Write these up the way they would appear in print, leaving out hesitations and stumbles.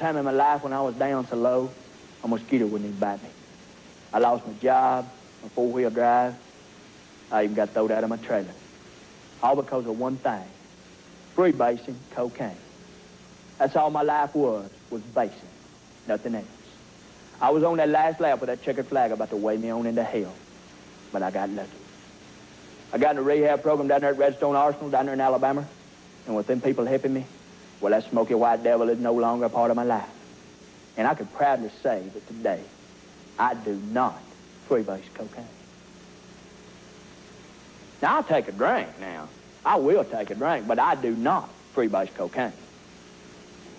time in my life when I was down so low, a mosquito wouldn't even bite me. I lost my job, my four-wheel drive. I even got thrown out of my trailer. All because of one thing, freebasing cocaine. That's all my life was basing, nothing else. I was on that last lap with that checkered flag about to wave me on into hell, but I got lucky. I got in a rehab program down there at Redstone Arsenal, down there in Alabama, and with them people helping me, well, that smoky white devil is no longer a part of my life. And I can proudly say that today, I do not freebase cocaine. Now, I'll take a drink now. I will take a drink, but I do not freebase cocaine.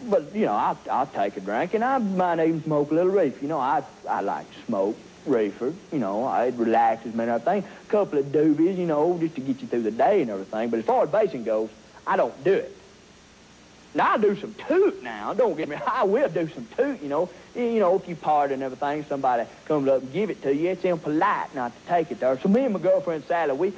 But, you know, I'll take a drink, and I might even smoke a little reefer. You know, I like to smoke reefer. You know, it relaxes me and everything. A couple of doobies, you know, just to get you through the day and everything. But as far as basing goes, I don't do it. Now, I do some toot now. Don't get me, I will do some toot, you know. You know, if you party and everything, somebody comes up and give it to you, it's impolite not to take it there. So me and my girlfriend, Sally, we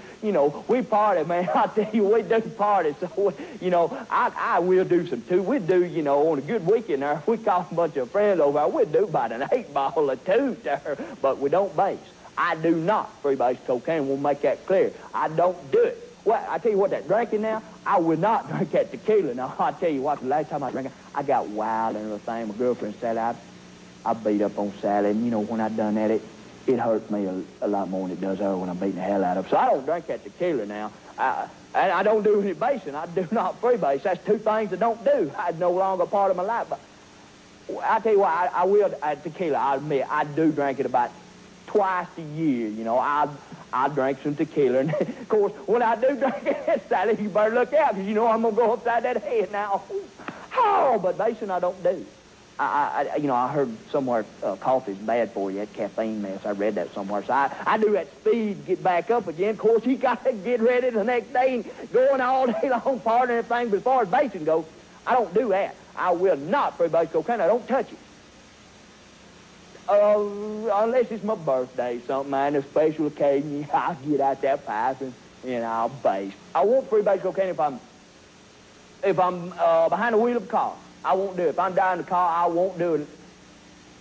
party, man. I tell you, we do party. So, you know, I will do some toot. We do, you know, on a good weekend there, if we call a bunch of friends over, we'll do about an 8-ball of toot there. But we don't base. I do not freebase cocaine. We'll make that clear. I don't do it. Well, I tell you what, that drinking now, I would not drink that tequila. Now, I tell you what, the last time I drank it, I got wild and everything. My girlfriend said I beat up on Sally, and, you know, when I done that, it hurt me a lot more than it does her when I'm beating the hell out of her. So I don't drink that tequila now. And I don't do any basing. I do not freebase. That's two things I don't do. It's no longer a part of my life. But I tell you what, I will, tequila, I admit, I do drink it about twice a year, you know. I drink some tequila, and of course, when I do drink it, Sally, you better look out, because you know I'm gonna go upside that head now. Oh, but basing I don't do. You know, I heard somewhere coffee's bad for you, that caffeine mess. I read that somewhere. So I do that speed to get back up again. Of course, you got to get ready the next day and going all day long, partying and everything. But as far as basing goes, I don't do that. I will not freebase cocaine. I don't touch it. Unless it's my birthday, something, man, a special occasion, I'll get out that pipe and I'll base. I won't freebase cocaine if I'm behind the wheel of a car. I won't do it. If I'm driving the car, I won't do it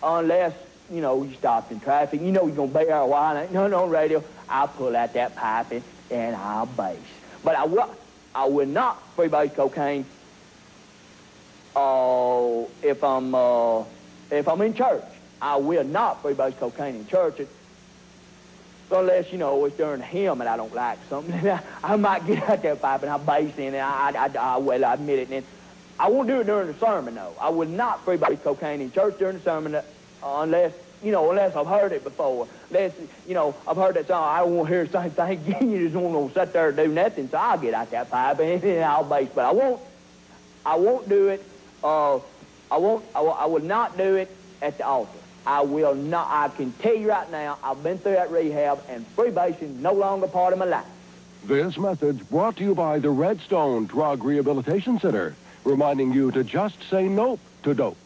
unless, you know, you stopped in traffic. You know you're going to be there a while. Ain't nothing on radio. I'll pull out that pipe and I'll base. But I will not freebase cocaine if I'm in church. I will not freebase cocaine in church unless, you know, it's during a hymn and I don't like something. I might get out that pipe and I'll base in, and I will admit it. And I won't do it during the sermon, though. I will not freebase cocaine in church during the sermon unless I've heard it before. Unless, you know, I've heard that song. I don't want to hear the same thing again. You just won't sit there and do nothing, so I'll get out that pipe and I'll base. But I won't do it. I will not do it at the altar. I will not. I can tell you right now, I've been through that rehab, and freebasing no longer part of my life. This message brought to you by the Redstone Drug Rehabilitation Center, reminding you to just say nope to dope.